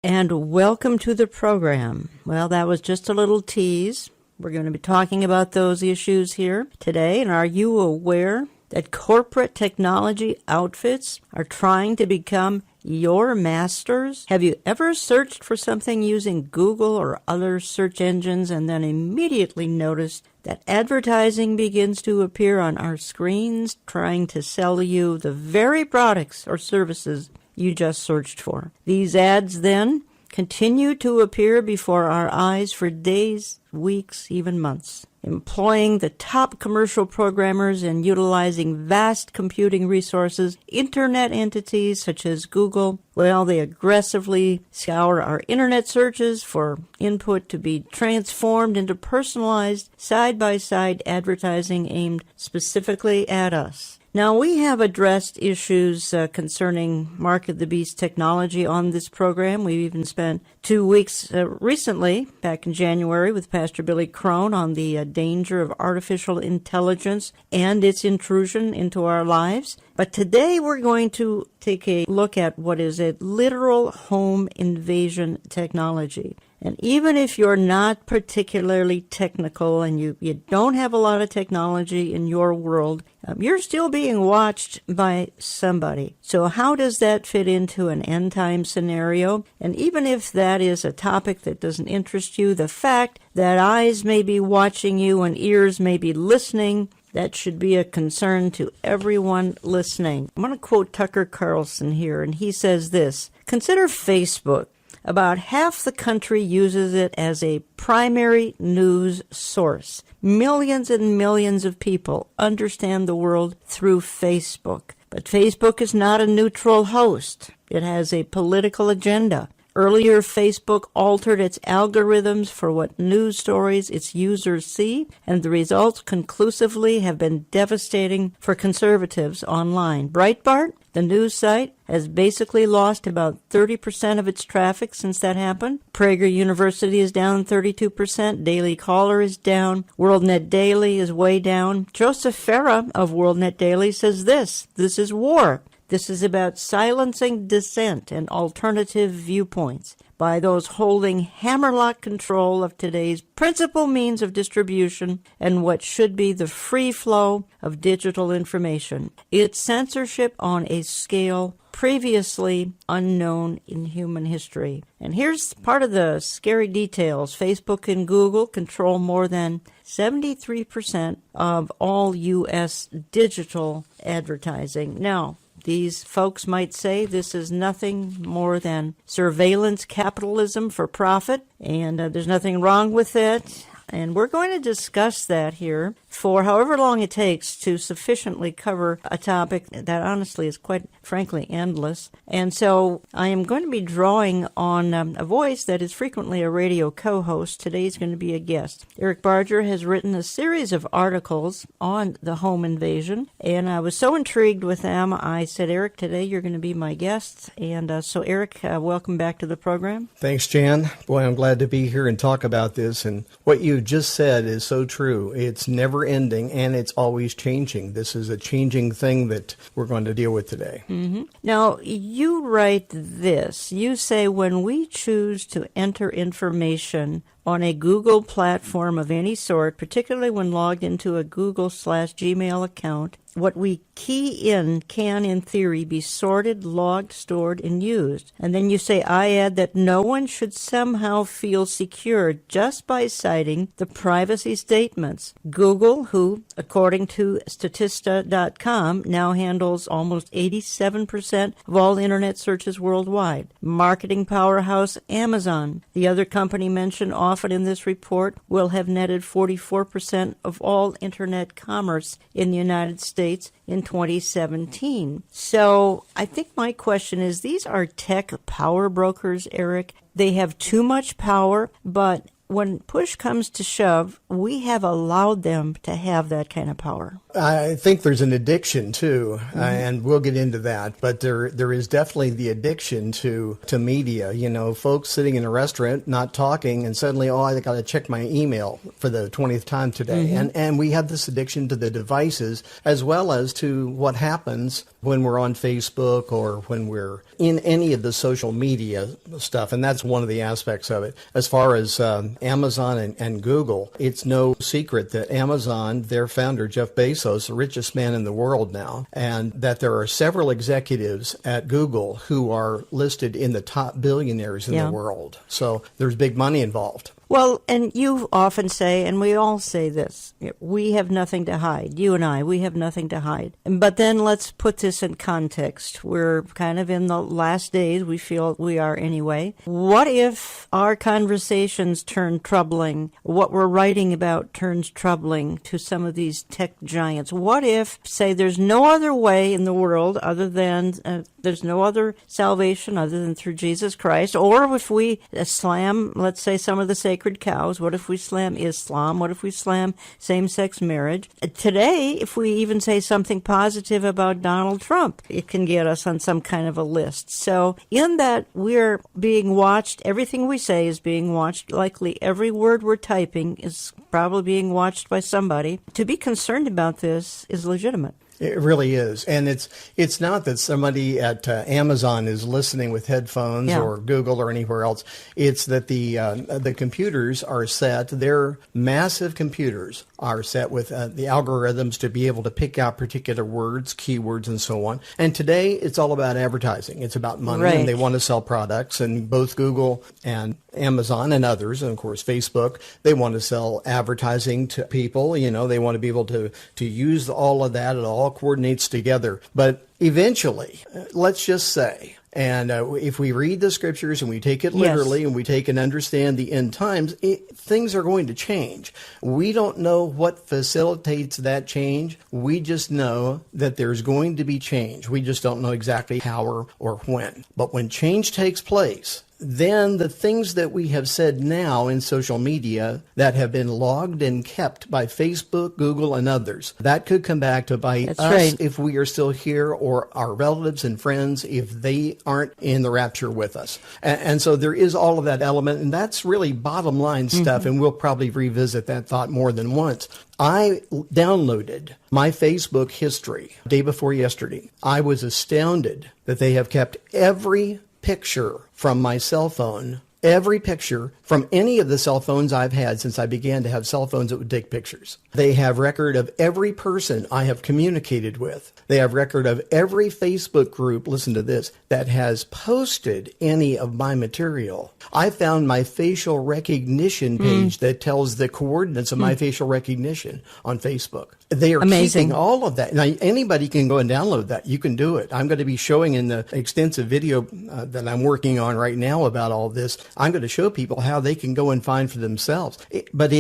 And welcome to the program. Well, that was just a little tease. We're going to be talking about those issues here today. And are you aware that corporate technology outfits are trying to become your masters? Have you ever searched for something using Google or other search engines and then immediately noticed that advertising begins to appear on our screens trying to sell you the very products or services you just searched for? These ads then continue to appear before our eyes for days, weeks, even months. Employing the top commercial programmers and utilizing vast computing resources, internet entities such as Google, well, they aggressively scour our internet searches for input to be transformed into personalized, side-by-side advertising aimed specifically at us. Now, we have addressed issues concerning Mark of the Beast technology on this program. We've even spent 2 weeks recently, back in January, with Pastor Billy Crone on the danger of artificial intelligence and its intrusion into our lives. But today we're going to take a look at what is a literal home invasion technology. And even if you're not particularly technical and you don't have a lot of technology in your world, you're still being watched by somebody. So how does that fit into an end-time scenario? And even if that is a topic that doesn't interest you, the fact that eyes may be watching you and ears may be listening, that should be a concern to everyone listening. I'm going to quote Tucker Carlson here, and he says this: "Consider Facebook. About half the country uses it as a primary news source. Millions and millions of people understand the world through Facebook. But Facebook is not a neutral host. It has a political agenda. Earlier, Facebook altered its algorithms for what news stories its users see, and the results conclusively have been devastating for conservatives online. Breitbart, the news site, has basically lost about 30% of its traffic since that happened. Prager University is down 32%. Daily Caller is down. WorldNet Daily is way down. Joseph Farag of WorldNet Daily says this is war. This is about silencing dissent and alternative viewpoints by those holding hammerlock control of today's principal means of distribution and what should be the free flow of digital information. It's censorship on a scale previously unknown in human history." And here's part of the scary details. Facebook and Google control more than 73% of all U.S. digital advertising. Now, these folks might say this is nothing more than surveillance capitalism for profit, and there's nothing wrong with it. And we're going to discuss that here for however long it takes to sufficiently cover a topic that honestly is quite frankly endless. And so I am going to be drawing on a voice that is frequently a radio co-host. Today's going to be a guest. Eric Barger has written a series of articles on the home invasion, and I was so intrigued with them, I said, Eric, today you're going to be my guest. And so Eric, welcome back to the program. Thanks, Jan. Boy, I'm glad to be here and talk about this. And what you just said is so true. It's never ending, and it's always changing. This is a changing thing that we're going to deal with today. Mm-hmm. Now, you write this. You say, when we choose to enter information on a Google platform of any sort, particularly when logged into a Google/Gmail account, what we key in can, in theory, be sorted, logged, stored, and used. And then you say, I add that no one should somehow feel secure just by citing the privacy statements. Google, who, according to Statista.com, now handles almost 87% of all internet searches worldwide. Marketing powerhouse Amazon, the other company mentioned often in this report, will have netted 44% of all internet commerce in the United States in 2017. So I think my question is, these are tech power brokers, Eric. They have too much power, but when push comes to shove, we have allowed them to have that kind of power. I think there's an addiction too, and we'll get into that. But there is definitely the addiction to media. You know, folks sitting in a restaurant, not talking, and suddenly, I got to check my email for the 20th time today. And we have this addiction to the devices as well as to what happens when we're on Facebook or when we're in any of the social media stuff. And that's one of the aspects of it. As far as Amazon and Google, it's no secret that Amazon, their founder, Jeff Bezos, the richest man in the world now, and that there are several executives at Google who are listed in the top billionaires in the world. So there's big money involved. Well, and you often say, and we all say this, we have nothing to hide. You and I, we have nothing to hide. But then let's put this in context. We're kind of in the last days, we feel we are anyway. What if our conversations turn troubling? What we're writing about turns troubling to some of these tech giants? What if, say, there's no other way in the world other than, there's no other salvation other than through Jesus Christ? Or if we slam, let's say, some of the sacred cows, what if we slam Islam? What if we slam same-sex marriage? Today, if we even say something positive about Donald Trump, it can get us on some kind of a list. So in that we're being watched, everything we say is being watched. Likely every word we're typing is probably being watched by somebody. To be concerned about this is legitimate. It really is. And it's not that somebody at Amazon is listening with headphones or Google or anywhere else. It's that the computers are set, their massive computers are set with the algorithms to be able to pick out particular words, keywords, and so on. And today it's all about advertising. It's about money, and they want to sell products. And both Google and Amazon and others, and of course Facebook, they want to sell advertising to people. You know, they want to be able to use all of that. It all coordinates together. But eventually, let's just say, and if we read the scriptures and we take it literally and we take and understand the end times, things are going to change. We don't know what facilitates that change. We just know that there's going to be change. We just don't know exactly how or when. But when change takes place, then the things that we have said now in social media that have been logged and kept by Facebook, Google, and others, that could come back to bite us if we are still here, or our relatives and friends if they aren't in the rapture with us. And so there is all of that element, and that's really bottom line stuff, and we'll probably revisit that thought more than once. I downloaded my Facebook history day before yesterday. I was astounded that they have kept every picture from my cell phone, every picture from any of the cell phones I've had since I began to have cell phones that would take pictures. They have record of every person I have communicated with. They have record of every Facebook group, listen to this, that has posted any of my material. I found my facial recognition page that tells the coordinates of my facial recognition on Facebook. They are keeping all of that. Now, anybody can go and download that. You can do it. I'm going to be showing in the extensive video that I'm working on right now about all this. I'm going to show people how they can go and find for themselves. But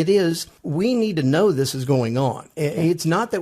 we need to know this is going on. It's not that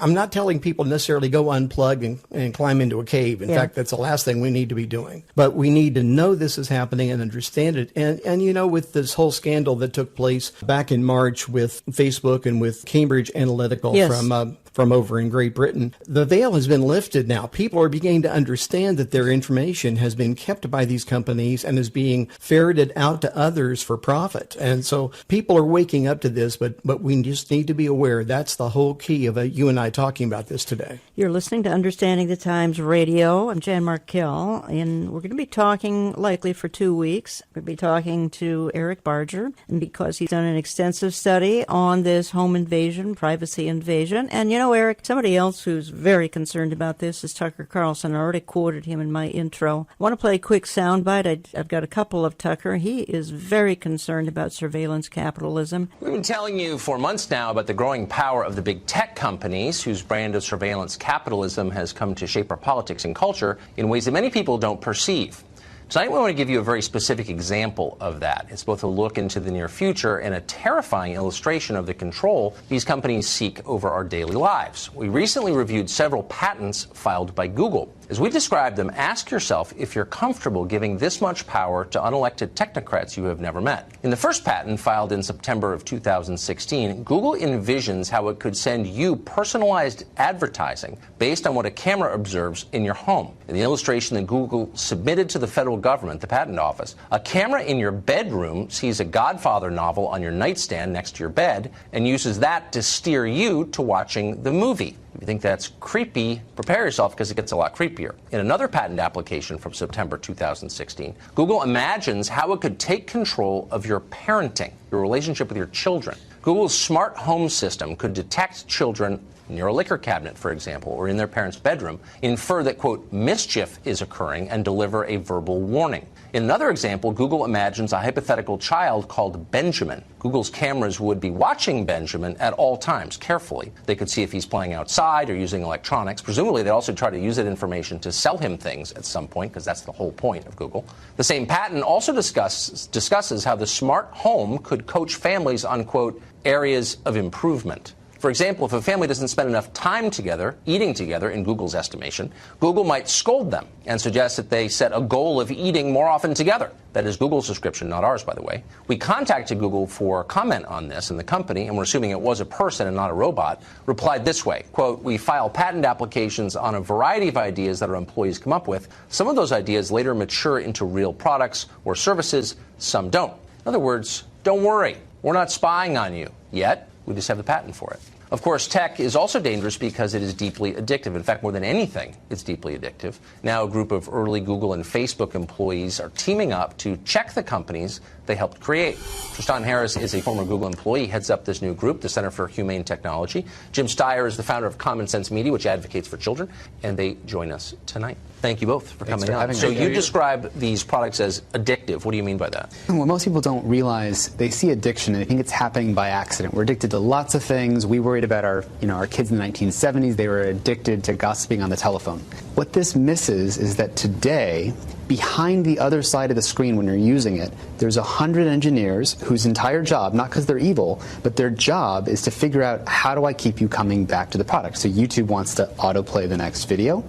I'm not telling people necessarily go unplug and climb into a cave. In fact, that's the last thing we need to be doing. But we need to know this is happening and understand it. And you know, with this whole scandal that took place back in March with Facebook and with Cambridge Analytica from over in Great Britain, the veil has been lifted now. People are beginning to understand that their information has been kept by these companies and is being ferreted out to others for profit. And so people are waking up to this, but we just need to be aware. That's the whole key of you and I talking about this today. You're listening to Understanding the Times Radio. I'm Jan Markell, and we're going to be talking likely for 2 weeks. We're going to be talking to Eric Barger, and because he's done an extensive study on this home invasion, privacy invasion. And you know, Eric, somebody else who's very concerned about this is Tucker Carlson. I already quoted him in my intro. I want to play a quick soundbite. I've got a couple of Tucker. He is very concerned about surveillance capitalism. We've been telling you for months now about the growing power of the big tech companies whose brand of surveillance capitalism has come to shape our politics and culture in ways that many people don't perceive. Tonight, we want to give you a very specific example of that. It's both a look into the near future and a terrifying illustration of the control these companies seek over our daily lives. We recently reviewed several patents filed by Google. As we describe them, ask yourself if you're comfortable giving this much power to unelected technocrats you have never met. In the first patent, filed in September of 2016, Google envisions how it could send you personalized advertising based on what a camera observes in your home. In the illustration that Google submitted to the federal government, the Patent Office, a camera in your bedroom sees a Godfather novel on your nightstand next to your bed and uses that to steer you to watching the movie. If you think that's creepy, prepare yourself because it gets a lot creepier. In another patent application from September 2016, Google imagines how it could take control of your parenting, your relationship with your children. Google's smart home system could detect children near a liquor cabinet, for example, or in their parents' bedroom, infer that, quote, mischief is occurring and deliver a verbal warning. In another example, Google imagines a hypothetical child called Benjamin. Google's cameras would be watching Benjamin at all times, carefully. They could see if he's playing outside or using electronics. Presumably, they'd also try to use that information to sell him things at some point, because that's the whole point of Google. The same patent also discusses how the smart home could coach families on, quote, areas of improvement. For example, if a family doesn't spend enough time together, eating together, in Google's estimation, Google might scold them and suggest that they set a goal of eating more often together. That is Google's description, not ours, by the way. We contacted Google for comment on this, and the company, and we're assuming it was a person and not a robot, replied this way, quote, we file patent applications on a variety of ideas that our employees come up with. Some of those ideas later mature into real products or services. Some don't. In other words, don't worry. We're not spying on you yet. We just have the patent for it. Of course, tech is also dangerous because it is deeply addictive. In fact, more than anything, it's deeply addictive. Now, a group of early Google and Facebook employees are teaming up to check the companies they helped create. Tristan Harris is a former Google employee, heads up this new group, the Center for Humane Technology. Jim Steyer is the founder of Common Sense Media, which advocates for children, and they join us tonight. Thank you both for coming on. So you describe these products as addictive. What do you mean by that? Well, most people don't realize, they see addiction and they think it's happening by accident. We're addicted to lots of things. We worried about our kids in the 1970s. They were addicted to gossiping on the telephone. What this misses is that today, behind the other side of the screen when you're using it, there's 100 engineers whose entire job, not because they're evil, but their job is to figure out, how do I keep you coming back to the product? So YouTube wants to autoplay the next video.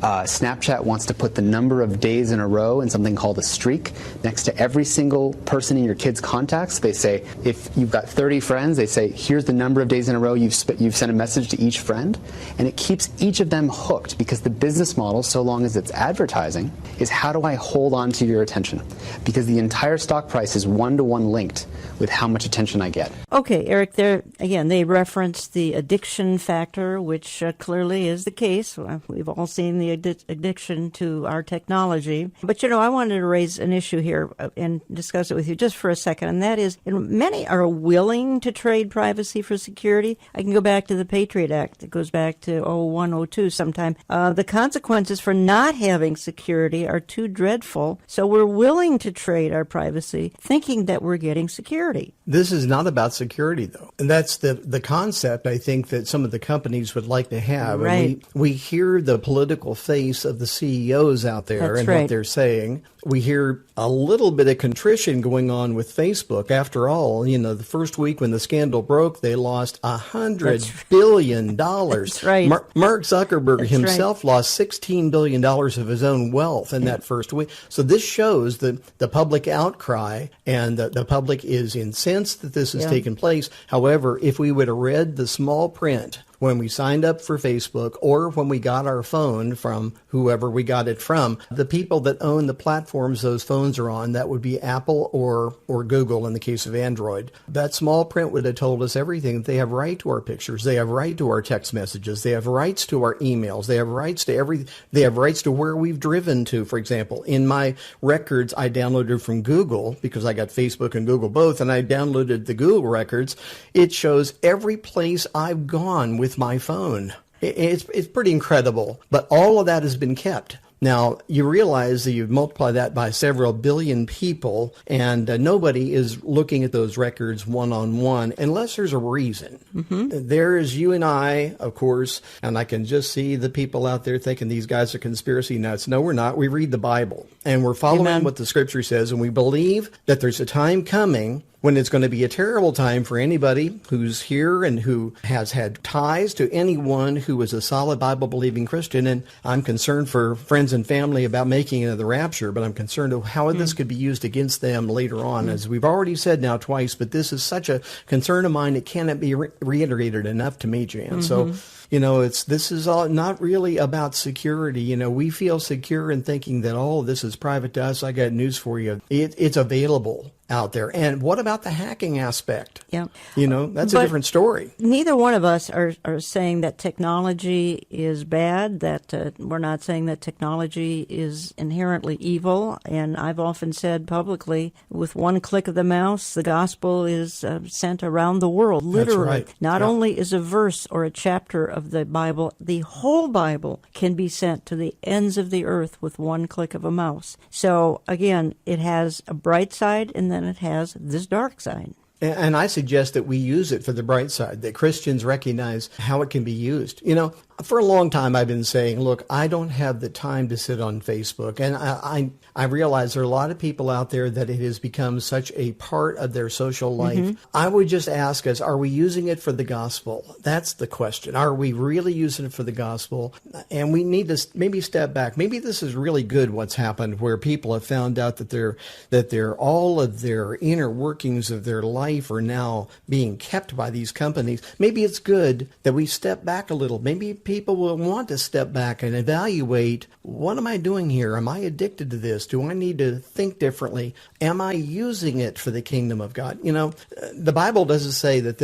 Snapchat wants to put the number of days in a row in something called a streak next to every single person in your kid's contacts. They say, if you've got 30 friends, they say, here's the number of days in a row you've sent a message to each friend. And it keeps each of them hooked, because the business model, so long as it's advertising, is how do I hold on to your attention? Because the entire stock price is one-to-one linked with how much attention I get. Okay, Eric, there again, they reference the addiction factor, which clearly is the case. We've all seen the addiction to our technology. But, I wanted to raise an issue here and discuss it with you just for a second, and that is, many are willing to trade privacy for security. I can go back to the Patriot Act. It goes back to 01, 02 sometime. The consequences for not having security are too dreadful, so we're willing to trade our privacy, thinking that we're getting security. This is not about security, though. And that's the concept, I think, that some of the companies would like to have. Right. And we hear the political face of the CEOs out there and what they're saying. We hear a little bit of contrition going on with Facebook. After all, the first week when the scandal broke, they lost $100 billion. That's right. Mark Zuckerberg himself lost $16 billion of his own wealth in that first week. So this shows the public outcry, and the public is incensed that this has taken place. However, if we would have read the small print when we signed up for Facebook, or when we got our phone from whoever we got it from, the people that own the platforms those phones are on, that would be Apple or Google in the case of Android. That small print would have told us everything. They have right to our pictures. They have right to our text messages. They have rights to our emails. They have rights to everything. They have rights to where we've driven to, for example. In my records, I downloaded from Google, because I got Facebook and Google both, and I downloaded the Google records. It shows every place I've gone with my phone. It's pretty incredible. But all of that has been kept. Now, you realize that you multiply that by several billion people, and nobody is looking at those records one-on-one unless there's a reason. There's you and I, of course, and I can just see the people out there thinking these guys are conspiracy nuts. No, we're not. We read the Bible, and we're following what the Scripture says, and we believe that there's a time coming when it's going to be a terrible time for anybody who's here and who has had ties to anyone who is a solid Bible-believing Christian. And I'm concerned for friends and family about making it to the rapture, but I'm concerned of how this could be used against them later on. As we've already said now twice, but this is such a concern of mine, it cannot be reiterated enough to me, Jan. So, this is all not really about security. We feel secure in thinking that, this is private to us. I got news for you. It's available out there. And what about the hacking aspect? Yeah. That's a different story. Neither one of us are saying that technology is bad, that we're not saying that technology is inherently evil. And I've often said publicly, with one click of the mouse, the gospel is sent around the world, literally. That's right. Not only is a verse or a chapter of the Bible, the whole Bible can be sent to the ends of the earth with one click of a mouse. So, again, it has a bright side, and then it has this dark side. And I suggest that we use it for the bright side, that Christians recognize how it can be used. For a long time I've been saying, look, I don't have the time to sit on Facebook. And I realize there are a lot of people out there that it has become such a part of their social life. I would just ask us, are we using it for the gospel? That's the question. Are we really using it for the gospel? And we need to maybe step back. Maybe this is really good what's happened, where people have found out that they're all of their inner workings of their life are now being kept by these companies. Maybe it's good that we step back a little. Maybe people will want to step back and evaluate, what am I doing here? Am I addicted to this? Do I need to think differently? Am I using it for the kingdom of God? The Bible doesn't say that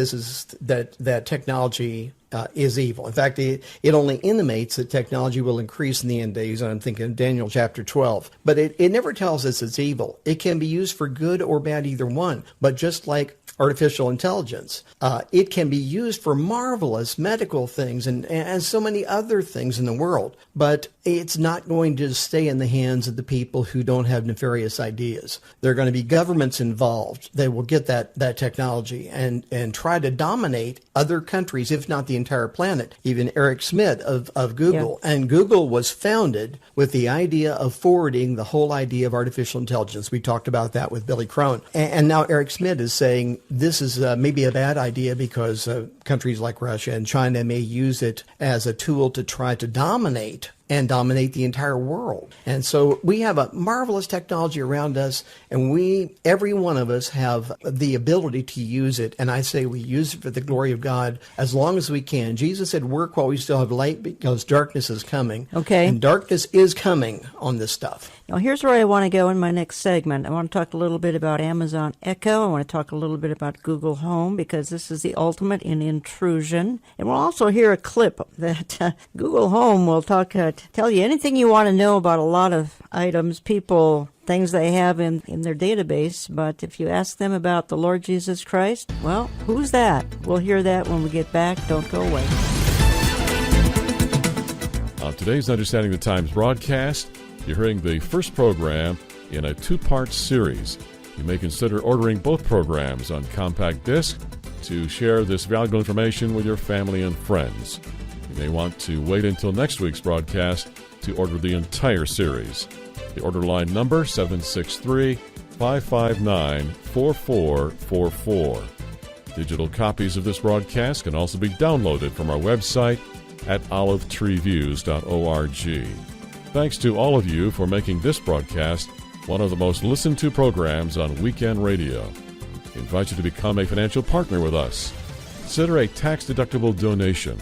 that technology is evil. In fact, it only intimates that technology will increase in the end days. And I'm thinking of Daniel chapter 12. But it never tells us it's evil. It can be used for good or bad, either one. But just like artificial intelligence, it can be used for marvelous medical things and so many other things in the world. But it's not going to stay in the hands of the people who don't have nefarious ideas. There are going to be governments involved. They will get that technology and try to dominate other countries, if not the entire planet. Even Eric Schmidt of Google. Yeah. And Google was founded with the idea of forwarding the whole idea of artificial intelligence. We talked about that with Billy Crone. And now Eric Schmidt is saying this is maybe a bad idea because countries like Russia and China may use it as a tool to try to dominate the entire world. And so we have a marvelous technology around us, and every one of us have the ability to use it. And I say we use it for the glory of God as long as we can. Jesus said, work while we still have light, because darkness is coming. Okay. And darkness is coming on this stuff. Now, here's where I want to go in my next segment. I want to talk a little bit about Amazon Echo. I want to talk a little bit about Google Home, because this is the ultimate in intrusion. And we'll also hear a clip that Google Home will tell you anything you want to know about a lot of items, people, things they have in their database. But if you ask them about the Lord Jesus Christ, well, who's that? We'll hear that when we get back. Don't go away. On today's Understanding the Times broadcast, you're hearing the first program in a two-part series. You may consider ordering both programs on compact disc to share this valuable information with your family and friends. You may want to wait until next week's broadcast to order the entire series. The order line number, 763-559-4444. Digital copies of this broadcast can also be downloaded from our website at olivetreeviews.org. Thanks to all of you for making this broadcast one of the most listened to programs on weekend radio. We invite you to become a financial partner with us. Consider a tax-deductible donation.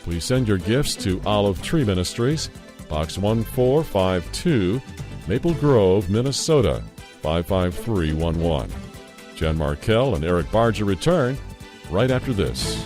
Please send your gifts to Olive Tree Ministries, Box 1452, Maple Grove, Minnesota, 55311. Jan Markell and Eric Barger return right after this.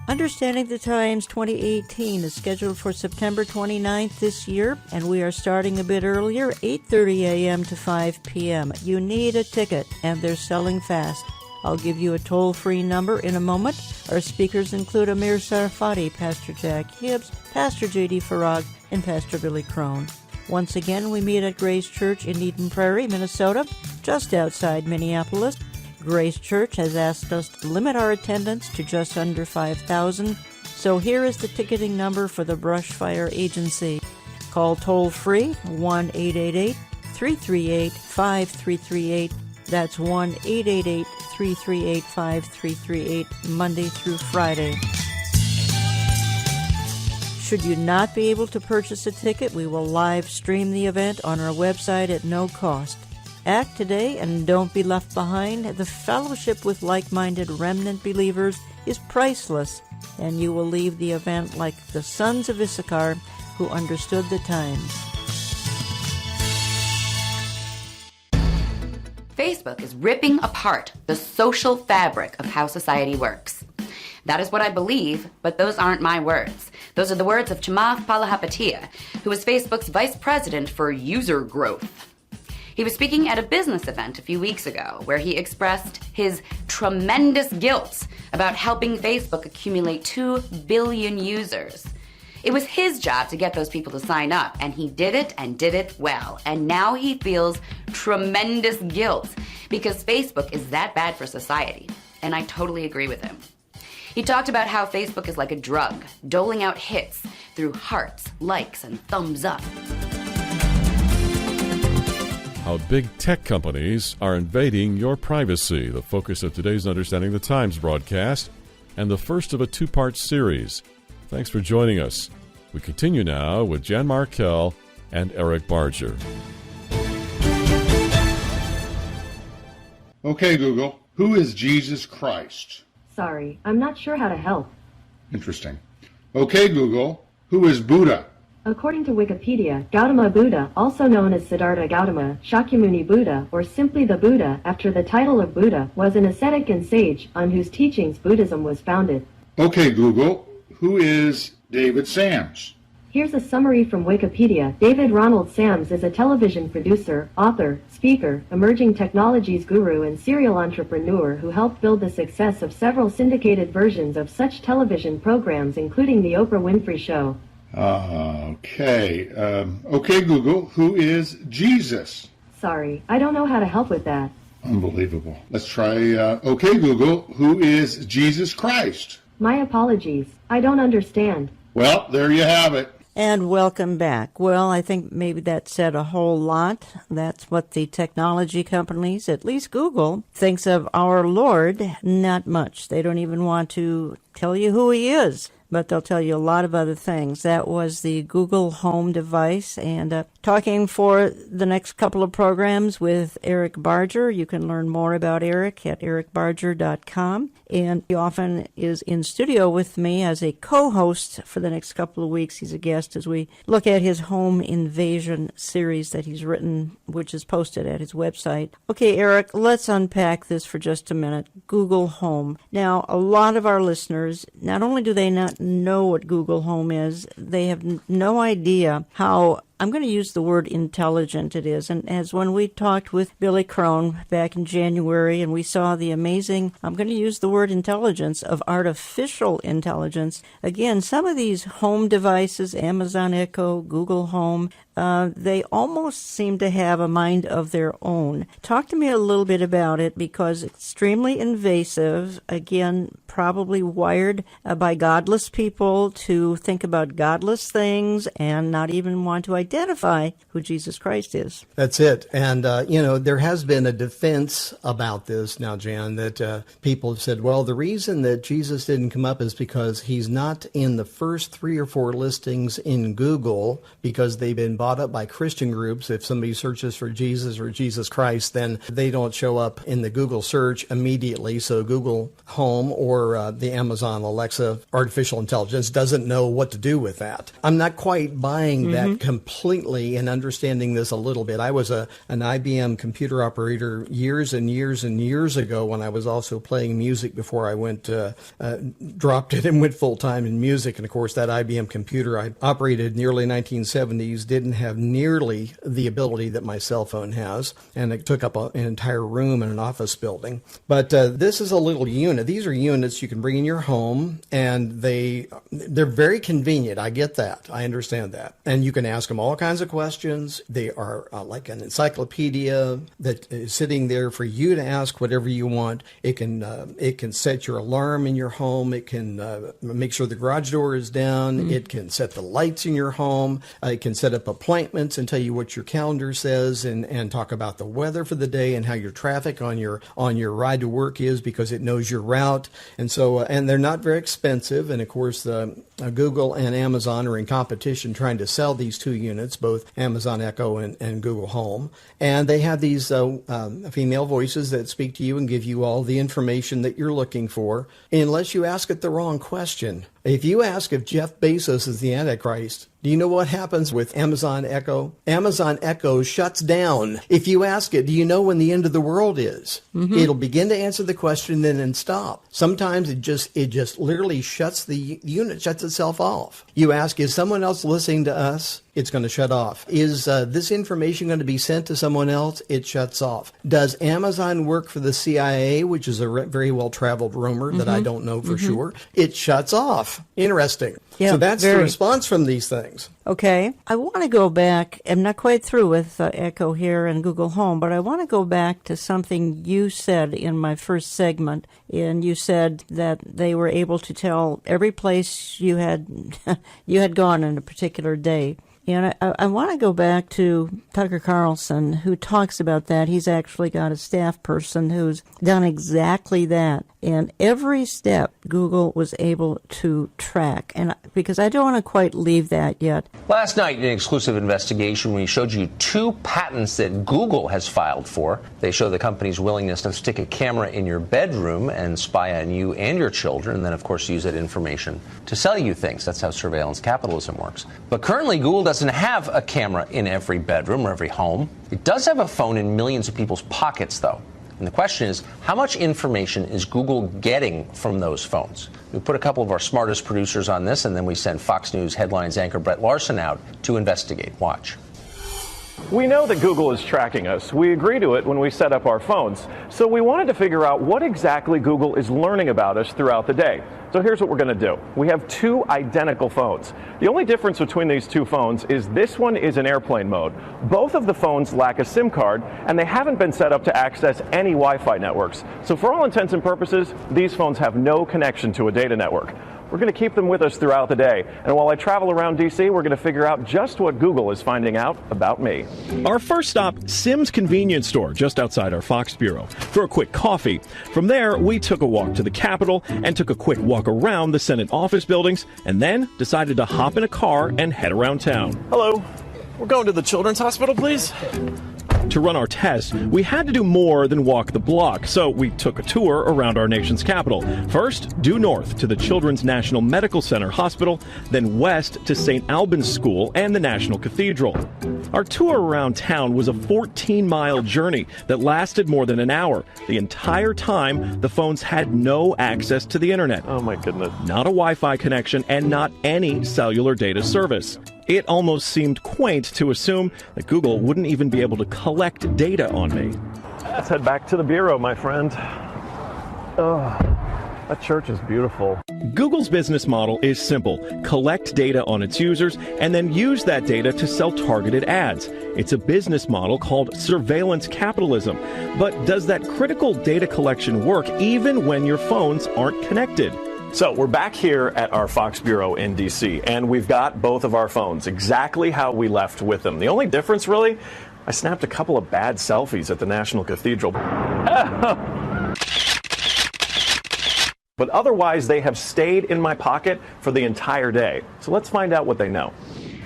Understanding the Times 2018 is scheduled for September 29th this year, and we are starting a bit earlier, 8:30 a.m. to 5 p.m. You need a ticket, and they're selling fast. I'll give you a toll-free number in a moment. Our speakers include Amir Sarfati, Pastor Jack Hibbs, Pastor J.D. Farag, and Pastor Billy Crone. Once again, we meet at Grace Church in Eden Prairie, Minnesota, just outside Minneapolis. Grace Church has asked us to limit our attendance to just under 5,000, so here is the ticketing number for the Brush Fire Agency. Call toll-free 1-888-338-5338. That's 1-888-338-5338, Monday through Friday. Should you not be able to purchase a ticket, we will live stream the event on our website at no cost. Act today and don't be left behind. The fellowship with like-minded remnant believers is priceless, and you will leave the event like the sons of Issachar who understood the times. Facebook is ripping apart the social fabric of how society works. That is what I believe, but those aren't my words. Those are the words of Chamath Palihapitiya, who is Facebook's vice president for user growth. He was speaking at a business event a few weeks ago where he expressed his tremendous guilt about helping Facebook accumulate 2 billion users. It was his job to get those people to sign up, and he did it well. And now he feels tremendous guilt because Facebook is that bad for society. And I totally agree with him. He talked about how Facebook is like a drug, doling out hits through hearts, likes, and thumbs up. How big tech companies are invading your privacy, the focus of today's Understanding the Times broadcast, and the first of a 2-part series. Thanks for joining us. We continue now with Jan Markell and Eric Barger. Okay, Google, who is Jesus Christ? Sorry, I'm not sure how to help. Interesting. Okay, Google, who is Buddha? According to Wikipedia, Gautama Buddha, also known as Siddhartha Gautama, Shakyamuni Buddha, or simply the Buddha after the title of Buddha, was an ascetic and sage on whose teachings Buddhism was founded. Okay, Google, who is David Sams? Here's a summary from Wikipedia. David Ronald Sams is a television producer, author, speaker, emerging technologies guru, and serial entrepreneur who helped build the success of several syndicated versions of such television programs, including The Oprah Winfrey Show. Okay. Okay, Google, who is Jesus? Sorry, I don't know how to help with that. Unbelievable. Let's try, okay, Google, who is Jesus Christ? My apologies. I don't understand. Well, there you have it. And welcome back. Well, I think maybe that said a whole lot. That's what the technology companies, at least Google, thinks of our Lord. Not much. They don't even want to tell you who he is, but they'll tell you a lot of other things. That was the Google Home device. And talking for the next couple of programs with Eric Barger. You can learn more about Eric at ericbarger.com. And he often is in studio with me as a co-host for the next couple of weeks. He's a guest as we look at his home invasion series that he's written, which is posted at his website. Okay, Eric, let's unpack this for just a minute. Google Home. Now, a lot of our listeners, not only do they not know what Google Home is, they have no idea how, I'm going to use the word intelligent it is. And as when we talked with Billy Crone back in January and we saw the amazing, I'm going to use the word intelligence, of artificial intelligence. Again, some of these home devices, Amazon Echo, Google Home, they almost seem to have a mind of their own. Talk to me a little bit about it, because extremely invasive, again, probably wired by godless people to think about godless things and not even want to identify who Jesus Christ is. That's it. And, there has been a defense about this now, Jan, that people have said, well, the reason that Jesus didn't come up is because he's not in the first 3 or 4 listings in Google, because they've been bought up by Christian groups. If somebody searches for Jesus or Jesus Christ, then they don't show up in the Google search immediately. So Google Home or the Amazon Alexa artificial intelligence doesn't know what to do with that. I'm not quite buying that completely. completely in understanding this a little bit. I was an IBM computer operator years and years and years ago when I was also playing music before I went, dropped it and went full-time in music. And, of course, that IBM computer I operated in the early 1970s didn't have nearly the ability that my cell phone has, and it took up an entire room in an office building. But this is a little unit. These are units you can bring in your home, and they're very convenient. I get that. I understand that. And you can ask them all kinds of questions. They are like an encyclopedia that is sitting there for you to ask whatever you want. It can set your alarm in your home. It can make sure the garage door is down. It can set the lights in your home. It can set up appointments and tell you what your calendar says, and talk about the weather for the day and how your traffic on your ride to work is, because it knows your route. And so, and they're not very expensive. And of course, Google and Amazon are in competition trying to sell these two units, both Amazon Echo and Google Home. And they have these female voices that speak to you and give you all the information that you're looking for, unless you ask it the wrong question. If you ask if Jeff Bezos is the Antichrist, do you know what happens with Amazon Echo? Amazon Echo shuts down. If you ask it, do you know when the end of the world is? It'll begin to answer the question, then stop. Sometimes it just literally shuts the unit, shuts itself off. You ask, is someone else listening to us? It's going to shut off. Is this information going to be sent to someone else? It shuts off. Does Amazon work for the CIA, which is a very well-traveled rumor that I don't know for sure? It shuts off. Interesting. Yeah, so that's the response from these things. Okay. I want to go back. I'm not quite through with Echo here and Google Home, but I want to go back to something you said in my first segment. And you said that they were able to tell every place you had gone in a particular day. And I want to go back to Tucker Carlson, who talks about that. He's actually got a staff person who's done exactly that. And every step Google was able to track. And because I don't want to quite leave that yet. Last night, in an exclusive investigation, we showed you 2 patents that Google has filed for. They show the company's willingness to stick a camera in your bedroom and spy on you and your children, and then, of course, use that information to sell you things. That's how surveillance capitalism works. But currently, Google doesn't have a camera in every bedroom or every home. It does have a phone in millions of people's pockets, though. And the question is, how much information is Google getting from those phones? We put a couple of our smartest producers on this, and then we send Fox News headlines anchor Brett Larson out to investigate. Watch. We know that Google is tracking us. We agree to it when we set up our phones. So we wanted to figure out what exactly Google is learning about us throughout the day. So here's what we're going to do. We have 2 identical phones. The only difference between these 2 phones is this one is in airplane mode. Both of the phones lack a SIM card, and they haven't been set up to access any Wi-Fi networks. So for all intents and purposes, these phones have no connection to a data network. We're going to keep them with us throughout the day. And while I travel around D.C., we're going to figure out just what Google is finding out about me. Our first stop, Sim's Convenience Store, just outside our Fox bureau, for a quick coffee. From there, we took a walk to the Capitol and took a quick walk around the Senate office buildings, and then decided to hop in a car and head around town. Hello. We're going to the Children's Hospital, please. To run our test, we had to do more than walk the block, so we took a tour around our nation's capital. First, due north to the Children's National Medical Center Hospital, then west to St. Albans School and the National Cathedral. Our tour around town was a 14-mile journey that lasted more than an hour. The entire time, the phones had no access to the internet. Oh my goodness. Not a Wi-Fi connection and not any cellular data service. It almost seemed quaint to assume that Google wouldn't even be able to collect data on me. Let's head back to the bureau, my friend. Oh, that church is beautiful. Google's business model is simple. Collect data on its users and then use that data to sell targeted ads. It's a business model called surveillance capitalism. But does that critical data collection work even when your phones aren't connected? So we're back here at our Fox Bureau in D.C., and we've got both of our phones exactly how we left with them. The only difference, really, I snapped a couple of bad selfies at the National Cathedral. But otherwise, they have stayed in my pocket for the entire day. So let's find out what they know.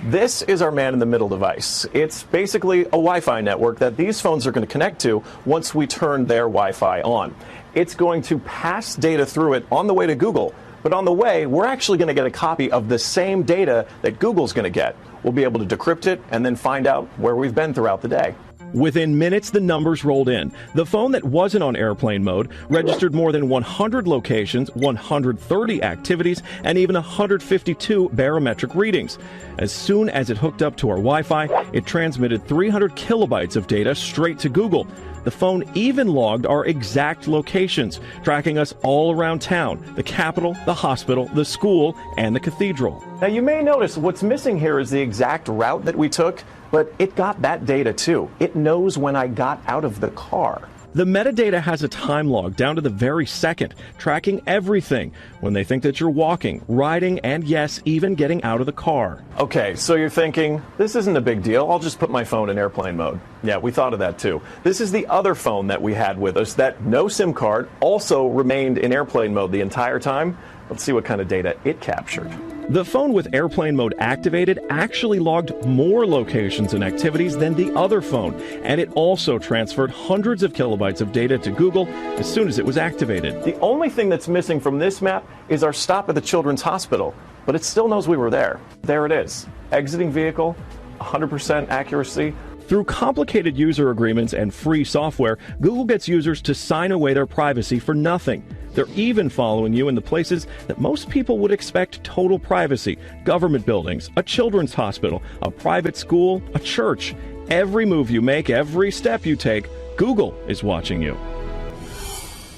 This is our man-in-the-middle device. It's basically a Wi-Fi network that these phones are going to connect to once we turn their Wi-Fi on. It's going to pass data through it on the way to Google, But on the way, we're actually going to get a copy of the same data that Google's going to get. We'll be able to decrypt it and then find out where we've been throughout the day. Within minutes, the numbers rolled in. The phone that wasn't on airplane mode registered more than 100 locations, 130 activities, and even 152 barometric readings. As soon as it hooked up to our Wi-Fi, it transmitted 300 kilobytes of data straight to Google. The phone even logged our exact locations, tracking us all around town, the Capitol, the hospital, the school, and the cathedral. Now, you may notice what's missing here is the exact route that we took, but it got that data too. It knows when I got out of the car. The metadata has a time log down to the very second, tracking everything when they think that you're walking, riding, and yes, even getting out of the car. Okay, so you're thinking, this isn't a big deal. I'll just put my phone in airplane mode. Yeah, we thought of that too. This is the other phone that we had with us that no SIM card also remained in airplane mode the entire time. Let's see what kind of data it captured. The phone with airplane mode activated actually logged more locations and activities than the other phone, and it also transferred hundreds of kilobytes of data to Google as soon as it was activated. The only thing that's missing from this map is our stop at the Children's Hospital, but it still knows we were there. There it is. Exiting vehicle, 100% accuracy. Through complicated user agreements and free software, Google gets users to sign away their privacy for nothing. They're even following you in the places that most people would expect total privacy: government buildings, a children's hospital, a private school, a church. Every move you make, every step you take, Google is watching you.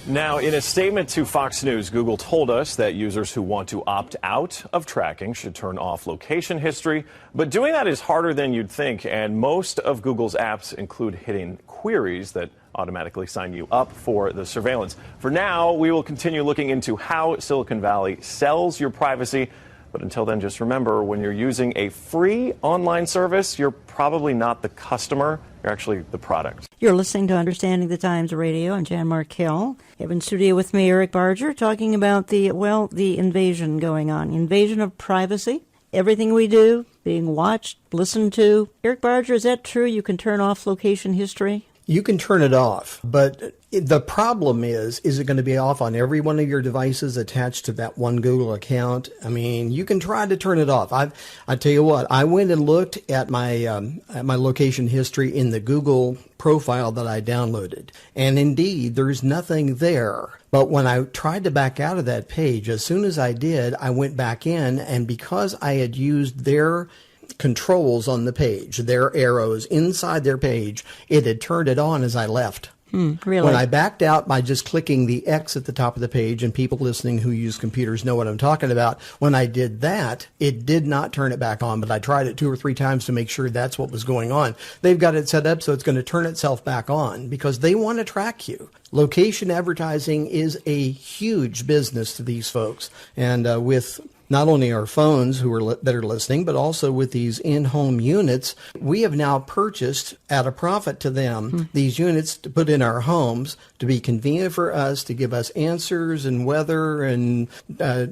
Now, in a statement to Fox News, Google told us that users who want to opt out of tracking should turn off location history. But doing that is harder than you'd think, and most of Google's apps include hidden queries that automatically sign you up for the surveillance. For now, we will continue looking into how Silicon Valley sells your privacy. But until then, just remember, when you're using a free online service, you're probably not the customer. You're actually the product. You're listening to Understanding the Times Radio. I'm Jan Markell. I have in studio with me Eric Barger talking about the invasion going on. Invasion of privacy. Everything we do being watched, listened to. Eric Barger, is that true? You can turn off location history? You can turn it off, but the problem is it going to be off on every one of your devices attached to that one Google account? I mean, you can try to turn it off. I tell you what, I went and looked at my location history in the Google profile that I downloaded, and indeed, there's nothing there. But when I tried to back out of that page, as soon as I did, I went back in, and because I had used their controls on the page, their arrows inside their page, it had turned it on as I left. Really? When I backed out by just clicking the X at the top of the page, and people listening who use computers know what I'm talking about, when I did that, it did not turn it back on, but I tried it 2 or 3 times to make sure that's what was going on. They've got it set up so it's going to turn itself back on because they want to track you. Location advertising is a huge business to these folks, and with not only our phones that are listening, but also with these in-home units, we have now purchased at a profit to them these units to put in our homes to be convenient for us, to give us answers and weather and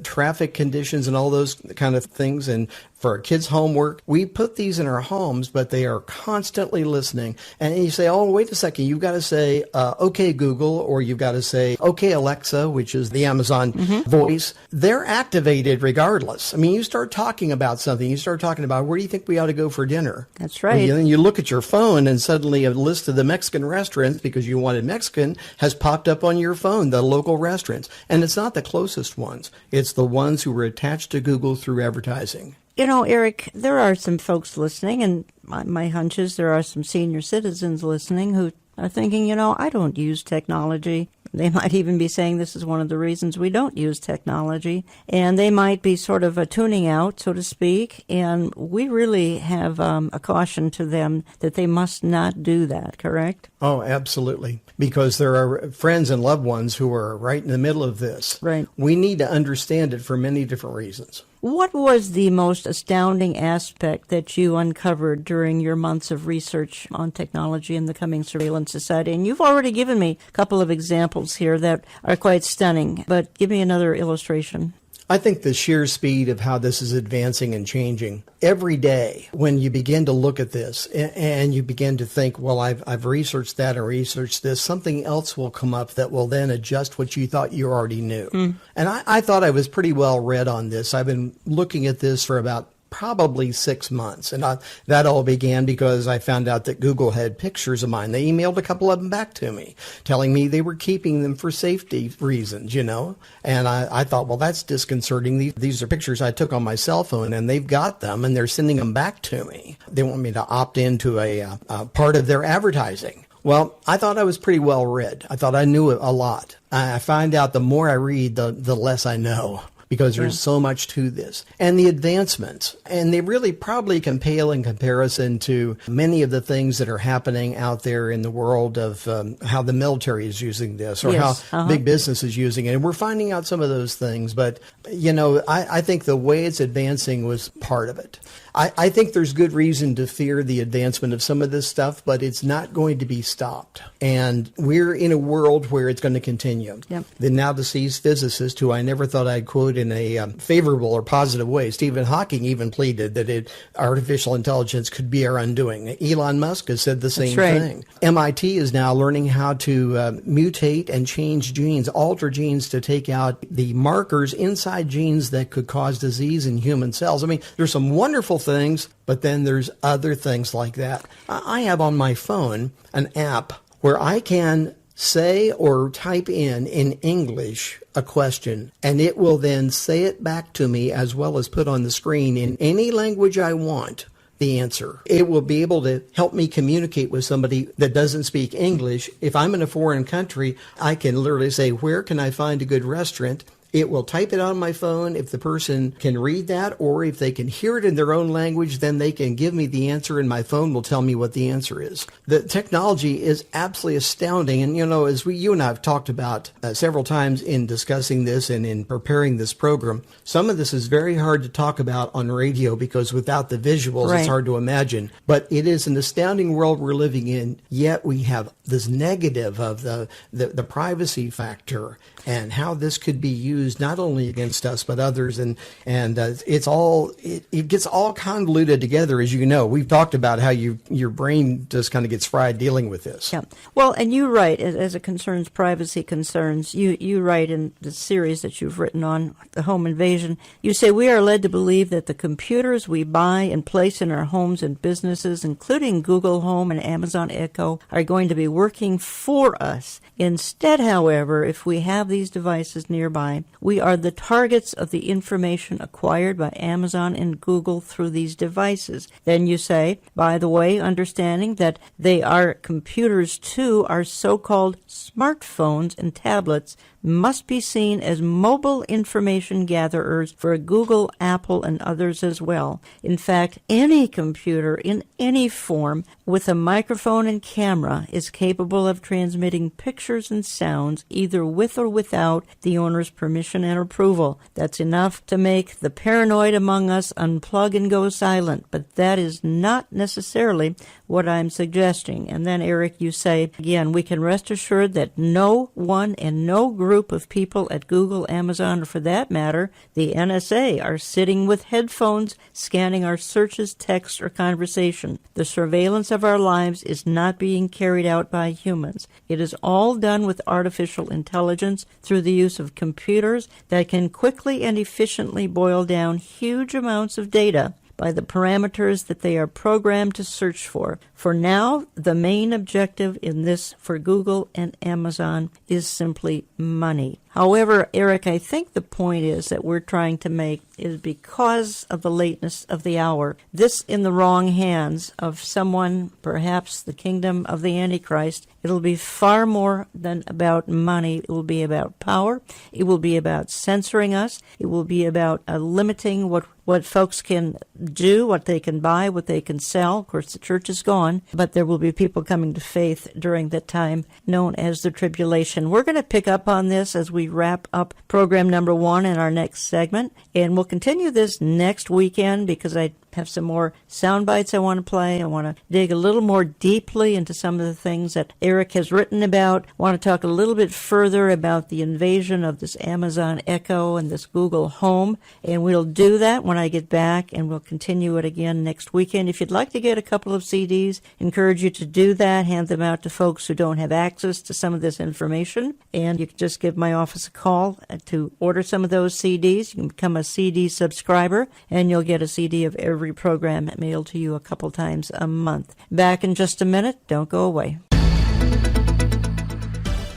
traffic conditions and all those kind of things. And for our kids' homework, we put these in our homes, but they are constantly listening. And you say, oh, wait a second, you've got to say, okay, Google, or you've got to say, okay, Alexa, which is the Amazon voice. They're activated regardless. I mean, you start talking about something, you start talking about, where do you think we ought to go for dinner? That's right. And then you look at your phone and suddenly a list of the Mexican restaurants, because you wanted Mexican, has popped up on your phone, the local restaurants. And it's not the closest ones. It's the ones who were attached to Google through advertising. You know, Eric, there are some folks listening, and my hunch is there are some senior citizens listening who are thinking, you know, I don't use technology. They might even be saying this is one of the reasons we don't use technology. And they might be sort of tuning out, so to speak. And we really have a caution to them that they must not do that, correct? Oh, absolutely. Because there are friends and loved ones who are right in the middle of this. Right. We need to understand it for many different reasons. What was the most astounding aspect that you uncovered during your months of research on technology and the coming surveillance society? And you've already given me a couple of examples here that are quite stunning, but give me another illustration. I think the sheer speed of how this is advancing and changing every day, when you begin to look at this and you begin to think, well, I've researched that or researched this, something else will come up that will then adjust what you thought you already knew. And I thought I was pretty well read on this. I've been looking at this for about probably 6 months. And that all began because I found out that Google had pictures of mine. They emailed a couple of them back to me, telling me they were keeping them for safety reasons, And I thought, well, that's disconcerting. These are pictures I took on my cell phone, and they've got them, and they're sending them back to me. They want me to opt into a part of their advertising. Well, I thought I was pretty well read. I thought I knew a lot. I find out the more I read, the less I know, because there's so much to this. And the advancements, and they really probably can pale in comparison to many of the things that are happening out there in the world of how the military is using this, or how big business is using it. And we're finding out some of those things. But, I think the way it's advancing was part of it. I think there's good reason to fear the advancement of some of this stuff, but it's not going to be stopped. And we're in a world where it's going to continue. Yep. The now deceased physicist, who I never thought I'd quote in a favorable or positive way, Stephen Hawking, even pleaded that artificial intelligence could be our undoing. Elon Musk has said the same thing. MIT is now learning how to mutate and change genes, alter genes to take out the markers inside genes that could cause disease in human cells. I mean, there's some wonderful things, but then there's other things like that. I have on my phone an app where I can say or type in English a question, and it will then say it back to me as well as put on the screen in any language I want the answer. It will be able to help me communicate with somebody that doesn't speak English. If I'm in a foreign country, I can literally say, where can I find a good restaurant? It will type it on my phone. If the person can read that, or if they can hear it in their own language, then they can give me the answer, and my phone will tell me what the answer is. The technology is absolutely astounding. And, as you and I have talked about several times in discussing this and in preparing this program, some of this is very hard to talk about on radio because without the visuals, it's hard to imagine. But it is an astounding world we're living in, yet we have this negative of the privacy factor and how this could be used not only against us but others, and it gets all convoluted together. As you know, we've talked about how your brain just kind of gets fried dealing with this. Yeah. Well, and you write, as it concerns privacy concerns, you write in the series that you've written on the home invasion, you say we are led to believe that the computers we buy and place in our homes and businesses, including Google Home and Amazon Echo, are going to be working for us. Instead, however, if we have these devices nearby, we are the targets of the information acquired by Amazon and Google through these devices. Then you say, by the way, understanding that they are computers too, our so-called smartphones and tablets must be seen as mobile information gatherers for Google, Apple, and others as well. In fact, any computer in any form with a microphone and camera is capable of transmitting pictures and sounds either with or without the owner's permission and approval. That's enough to make the paranoid among us unplug and go silent, but that is not necessarily what I'm suggesting. And then, Eric, you say, again, we can rest assured that no one and no group of people at Google, Amazon, or for that matter, the NSA, are sitting with headphones scanning our searches, text, or conversation. The surveillance of our lives is not being carried out by humans. It is all done with artificial intelligence through the use of computers that can quickly and efficiently boil down huge amounts of data by the parameters that they are programmed to search for. For now, the main objective in this for Google and Amazon is simply money. However, Eric, I think the point is that we're trying to make is because of the lateness of the hour, this in the wrong hands of someone, perhaps the kingdom of the Antichrist, it'll be far more than about money. It will be about power. It will be about censoring us. It will be about limiting what what folks can do, what they can buy, what they can sell. Of course, the church is gone, but there will be people coming to faith during that time known as the tribulation. We're going to pick up on this as we wrap up program number 1 in our next segment, and we'll continue this next weekend because I have some more sound bites I want to play. I want to dig a little more deeply into some of the things that Eric has written about. I want to talk a little bit further about the invasion of this Amazon Echo and this Google Home, and we'll do that when I get back, and we'll continue it again next weekend. If you'd like to get a couple of CDs, encourage you to do that. Hand them out to folks who don't have access to some of this information, and you can just give my office a call to order some of those CDs. You can become a CD subscriber, and you'll get a CD of every program mailed to you a couple times a month. Back in just a minute. Don't go away.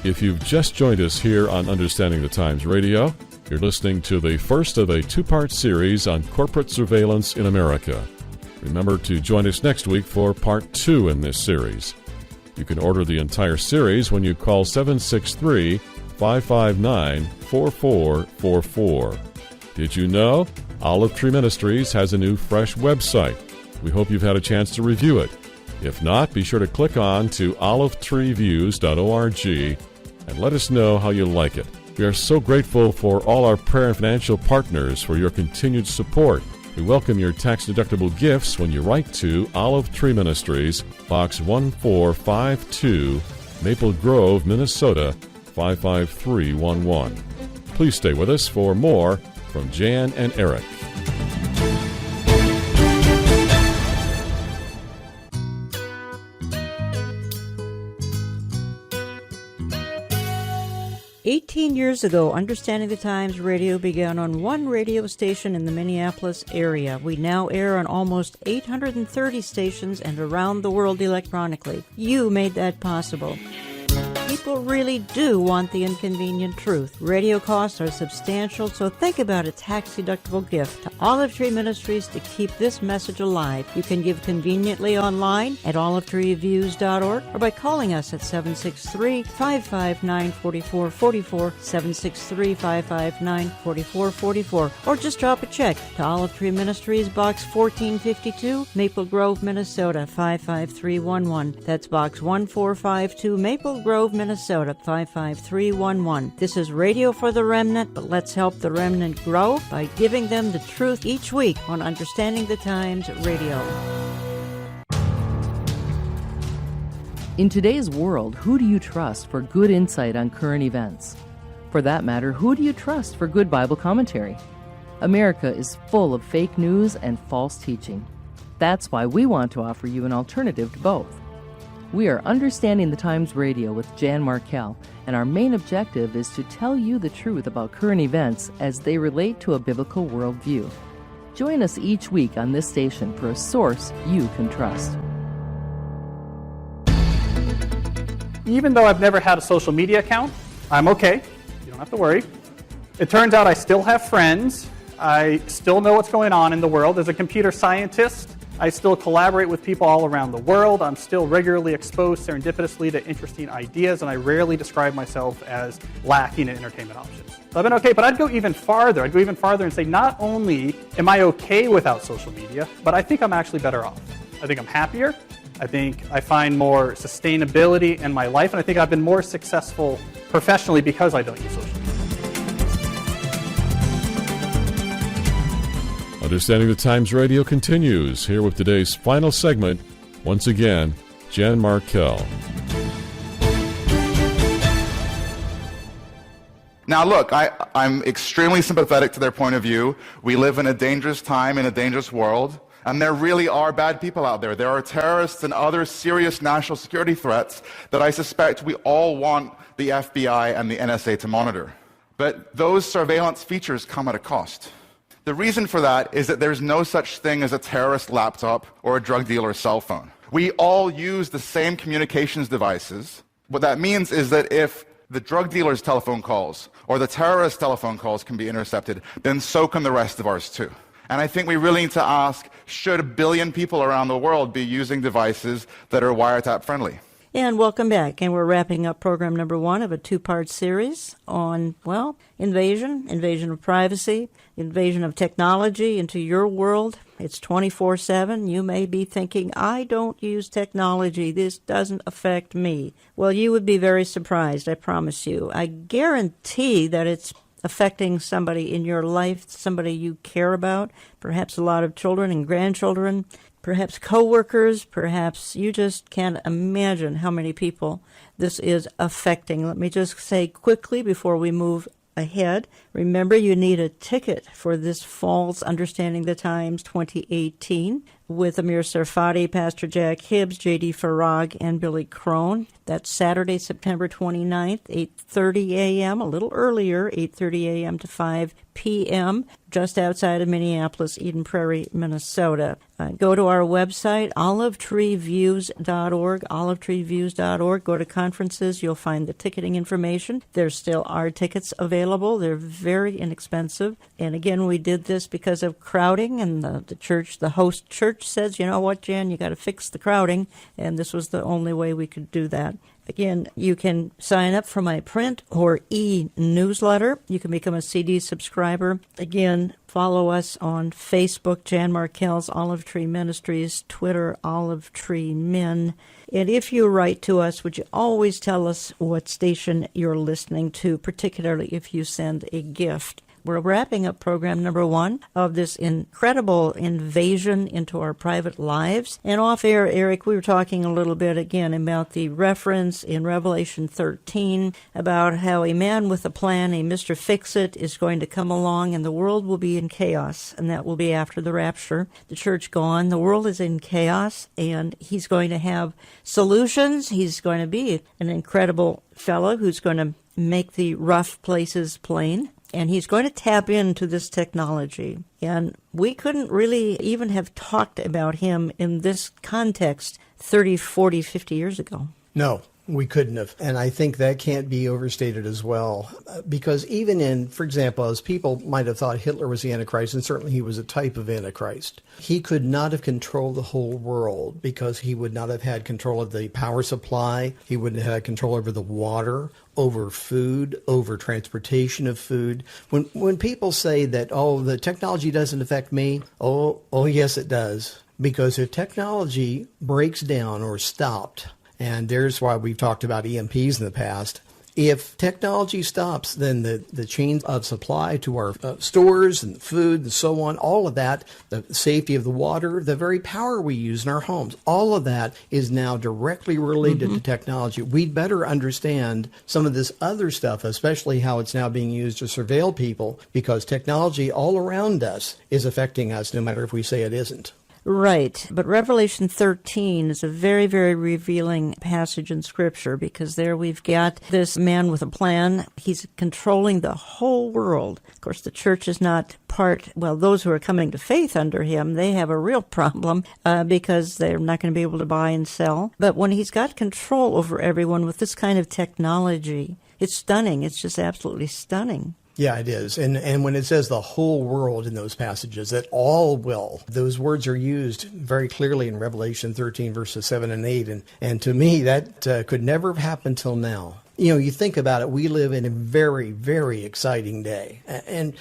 If you've just joined us here on Understanding the Times Radio, you're listening to the first of a 2-part series on corporate surveillance in America. Remember to join us next week for part 2 in this series. You can order the entire series when you call 763-559-4444. Did you know Olive Tree Ministries has a new fresh website? We hope you've had a chance to review it. If not, be sure to click on to olivetreeviews.org and let us know how you like it. We are so grateful for all our prayer and financial partners for your continued support. We welcome your tax-deductible gifts when you write to Olive Tree Ministries, Box 1452, Maple Grove, Minnesota, 55311. Please stay with us for more from Jan and Eric. Years ago, Understanding the Times Radio began on one radio station in the Minneapolis area. We now air on almost 830 stations and around the world electronically. You made that possible. People really do want the inconvenient truth. Radio costs are substantial, so think about a tax-deductible gift to Olive Tree Ministries to keep this message alive. You can give conveniently online at olivetreeviews.org or by calling us at 763-559-4444, 763-559-4444, or just drop a check to Olive Tree Ministries, Box 1452, Maple Grove, Minnesota, 55311. That's Box 1452, Maple Grove, Minnesota, 55311. This is Radio for the Remnant, but let's help the remnant grow by giving them the truth each week on Understanding the Times Radio. In today's world, who do you trust for good insight on current events? For that matter, who do you trust for good Bible commentary? America is full of fake news and false teaching. That's why we want to offer you an alternative to both. We are Understanding the Times Radio with Jan Markell, and our main objective is to tell you the truth about current events as they relate to a biblical worldview. Join us each week on this station for a source you can trust. Even though I've never had a social media account, I'm okay. You don't have to worry. It turns out I still have friends. I still know what's going on in the world. As a computer scientist, I still collaborate with people all around the world. I'm still regularly exposed serendipitously to interesting ideas, and I rarely describe myself as lacking in entertainment options. So I've been okay, but I'd go even farther. I'd go even farther and say not only am I okay without social media, but I think I'm actually better off. I think I'm happier. I think I find more sustainability in my life, and I think I've been more successful professionally because I don't use social media. Understanding the Times Radio continues here with today's final segment. Once again, Jan Markell. Now look, I'm extremely sympathetic to their point of view. We live in a dangerous time, in a dangerous world, and there really are bad people out there. There are terrorists and other serious national security threats that I suspect we all want the FBI and the NSA to monitor. But those surveillance features come at a cost. The reason for that is that there's no such thing as a terrorist laptop or a drug dealer's cell phone. We all use the same communications devices. What that means is that if the drug dealer's telephone calls or the terrorist telephone calls can be intercepted, then so can the rest of ours too. And I think we really need to ask, should 1 billion people around the world be using devices that are wiretap friendly? And welcome back. And we're wrapping up program number 1 of a 2-part series on, invasion of privacy, invasion of technology into your world. It's 24/7. You may be thinking, I don't use technology. This doesn't affect me. Well, you would be very surprised, I promise you. I guarantee that it's affecting somebody in your life, somebody you care about, perhaps a lot of children and grandchildren, perhaps coworkers, perhaps you just can't imagine how many people this is affecting. Let me just say quickly before we move ahead, remember you need a ticket for this fall's Understanding the Times 2018 with Amir Sarfati, Pastor Jack Hibbs, J.D. Farag, and Billy Crone. That's Saturday, September 29th, 8:30 a.m., a little earlier, 8:30 a.m. to 5 p.m., just outside of Minneapolis, Eden Prairie, Minnesota. Go to our website, olivetreeviews.org, olivetreeviews.org. Go to conferences. You'll find the ticketing information. There still are tickets available. They're very inexpensive. And again, we did this because of crowding, and the host church says, you know what, Jan, you got to fix the crowding, and this was the only way we could do that. Again, you can sign up for my print or e-newsletter. You can become a CD subscriber. Again, follow us on Facebook, Jan Markell's Olive Tree Ministries, Twitter, Olive Tree Men. And if you write to us, would you always tell us what station you're listening to, particularly if you send a gift? We're wrapping up program number 1 of this incredible invasion into our private lives. And off air, Eric, we were talking a little bit again about the reference in Revelation 13 about how a man with a plan, a Mr. Fix-It, is going to come along and the world will be in chaos. And that will be after the rapture. The church gone. The world is in chaos, and he's going to have solutions. He's going to be an incredible fellow who's going to make the rough places plain. And he's going to tap into this technology. And we couldn't really even have talked about him in this context 30, 40, 50 years ago. No, we couldn't have. And I think that can't be overstated as well. Because even for example, as people might have thought Hitler was the Antichrist, and certainly he was a type of Antichrist, he could not have controlled the whole world because he would not have had control of the power supply. He wouldn't have had control over the water, over food, over transportation of food. When people say that, the technology doesn't affect me, yes, it does. Because if technology breaks down or stopped, and there's why we've talked about EMPs in the past, if technology stops, then the chains of supply to our stores and food and so on, all of that, the safety of the water, the very power we use in our homes, all of that is now directly related to technology. We'd better understand some of this other stuff, especially how it's now being used to surveil people, because technology all around us is affecting us, no matter if we say it isn't. Right, but Revelation 13 is a very, very revealing passage in Scripture, because there we've got this man with a plan. He's controlling the whole world. Of course, the church is not those who are coming to faith under him, they have a real problem because they're not going to be able to buy and sell. But when he's got control over everyone with this kind of technology, it's stunning. It's just absolutely stunning. Yeah, it is. And when it says the whole world in those passages, that all will, those words are used very clearly in Revelation 13, verses 7 and 8. And to me, that could never have happened till now. You think about it, we live in a very, very exciting day. And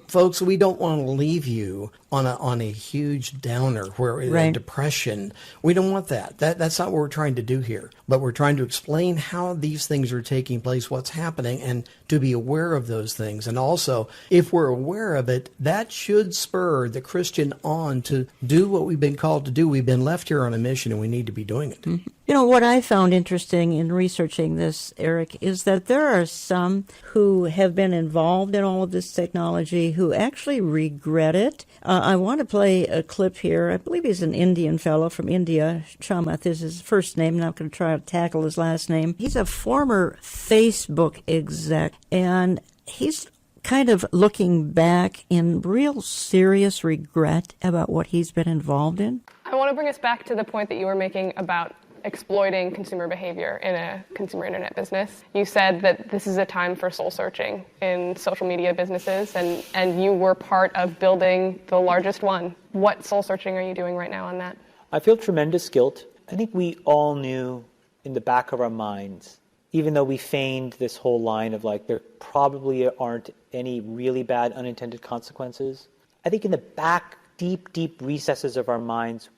folks, we don't want to leave you on a huge downer where a depression. We don't want that. That's not what we're trying to do here. But we're trying to explain how these things are taking place, what's happening, and to be aware of those things. And also, if we're aware of it, that should spur the Christian on to do what we've been called to do. We've been left here on a mission, and we need to be doing it. Mm-hmm. What I found interesting in researching this, Eric, is that there are some who have been involved in all of this technology who actually regret it. I want to play a clip here. I believe he's an Indian fellow from India. Chamath is his first name. I'm not going to try to tackle his last name. He's a former Facebook exec, and he's kind of looking back in real serious regret about what he's been involved in. I want to bring us back to the point that you were making about exploiting consumer behavior in a consumer internet business. You said that this is a time for soul searching in social media businesses, and you were part of building the largest one. What soul searching are you doing right now on that? I feel tremendous guilt. I think we all knew in the back of our minds, even though we feigned this whole line of like, there probably aren't any really bad unintended consequences, I think in the back, deep recesses of our minds,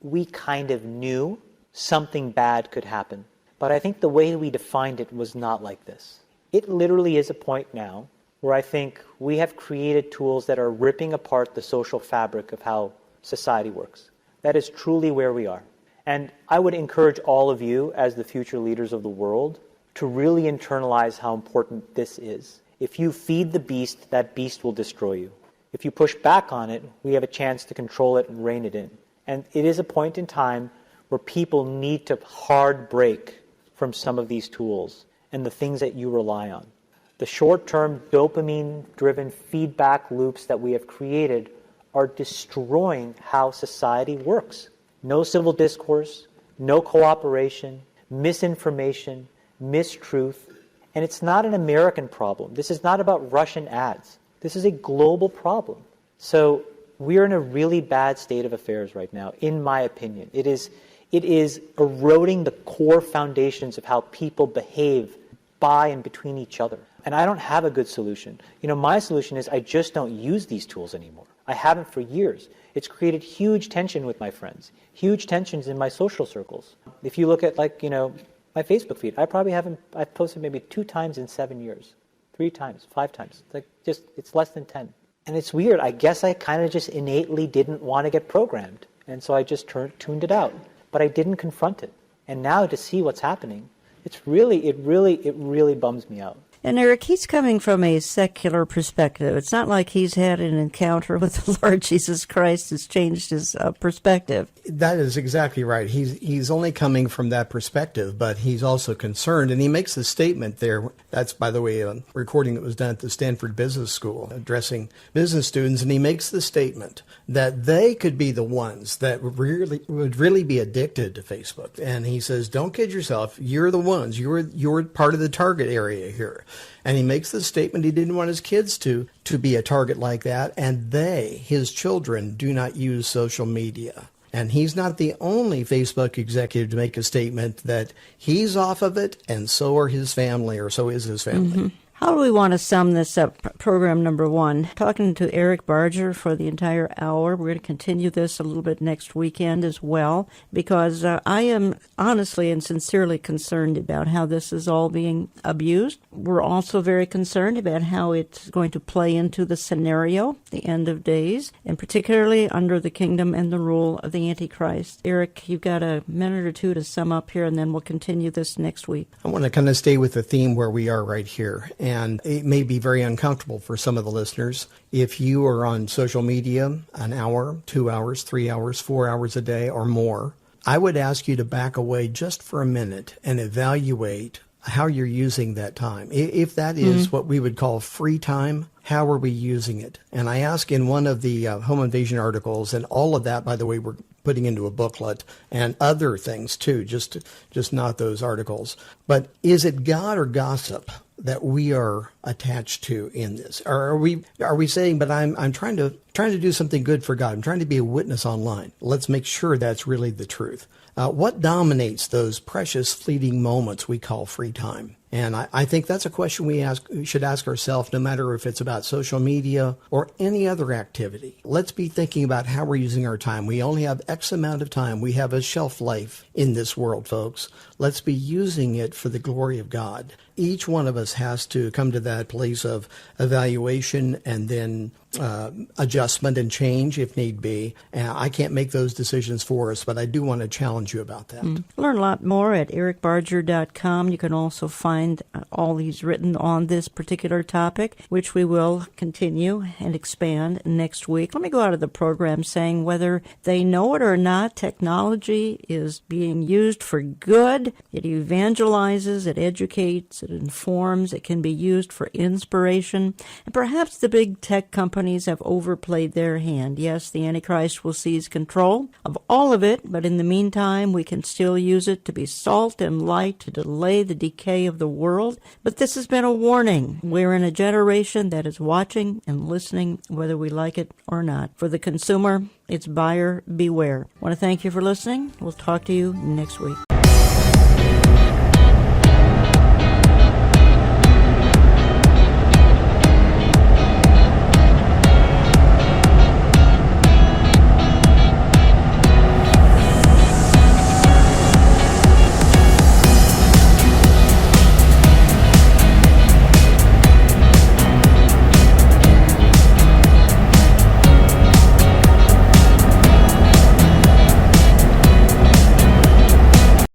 we kind of knew something bad could happen. But I think the way we defined it was not like this. It literally is a point now where I think we have created tools that are ripping apart the social fabric of how society works. That is truly where we are. And I would encourage all of you, as the future leaders of the world, to really internalize how important this is. If you feed the beast, that beast will destroy you. If you push back on it, we have a chance to control it and rein it in. And it is a point in time where people need to hard break from some of these tools and the things that you rely on. The short-term dopamine-driven feedback loops that we have created are destroying how society works. No civil discourse, no cooperation, misinformation, mistruth. And it's not an American problem. This is not about Russian ads. This is a global problem. So we're in a really bad state of affairs right now, in my opinion. It is eroding the core foundations of how people behave by and between each other. And I don't have a good solution. My solution is I just don't use these tools anymore. I haven't for years. It's created huge tension with my friends, huge tensions in my social circles. If you look at my Facebook feed, I've posted maybe 2 times in 7 years, 3 times, 5 times. It's less than 10. And it's weird. I guess I kind of just innately didn't want to get programmed. And so I just tuned it out. But I didn't confront it. And now to see what's happening, it really bums me out. And Eric, he's coming from a secular perspective. It's not like he's had an encounter with the Lord Jesus Christ that's changed his perspective. That is exactly right. He's only coming from that perspective, but he's also concerned. And he makes the statement there. That's, by the way, a recording that was done at the Stanford Business School, addressing business students. And he makes the statement that they could be the ones that would really be addicted to Facebook. And he says, don't kid yourself. You're the ones. You're part of the target area here. And he makes the statement he didn't want his kids to be a target like that. And his children, do not use social media. And he's not the only Facebook executive to make a statement that he's off of it, and so are his family, or so is his family. Mm-hmm. How do we want to sum this up? Program number 1, talking to Eric Barger for the entire hour. We're going to continue this a little bit next weekend as well, because I am honestly and sincerely concerned about how this is all being abused. We're also very concerned about how it's going to play into the scenario, the end of days, and particularly under the kingdom and the rule of the Antichrist. Eric, you've got a minute or 2 to sum up here, and then we'll continue this next week. I want to kind of stay with the theme where we are right here. And it may be very uncomfortable for some of the listeners. If you are on social media an hour, 2 hours, 3 hours, 4 hours a day or more, I would ask you to back away just for a minute and evaluate how you're using that time. If that is what we would call free time, how are we using it? And I ask in one of the home invasion articles, and all of that, by the way, we're putting into a booklet, and other things too, just not those articles. But is it God or gossip that we are attached to in this? Or are we saying, but I'm trying to do something good for God. I'm trying to be a witness online. Let's make sure that's really the truth. What dominates those precious fleeting moments we call free time? And I think that's a question we should ask ourselves, no matter if it's about social media or any other activity. Let's be thinking about how we're using our time. We only have X amount of time. We have a shelf life in this world, folks. Let's be using it for the glory of God. Each one of us has to come to that place of evaluation and then adjustment and change if need be. And I can't make those decisions for us, but I do want to challenge you about that. Learn a lot more at ericbarger.com. You can also find all he's written on this particular topic, which we will continue and expand next week. Let me go out of the program saying whether they know it or not, technology is being used for good. It evangelizes, it educates, it informs, it can be used for inspiration. And perhaps the big tech companies have overplayed their hand. Yes, the Antichrist will seize control of all of it, but in the meantime, we can still use it to be salt and light to delay the decay of the world. But this has been a warning. We're in a generation that is watching and listening, whether we like it or not. For the consumer, it's buyer beware. I want to thank you for listening. We'll talk to you next week.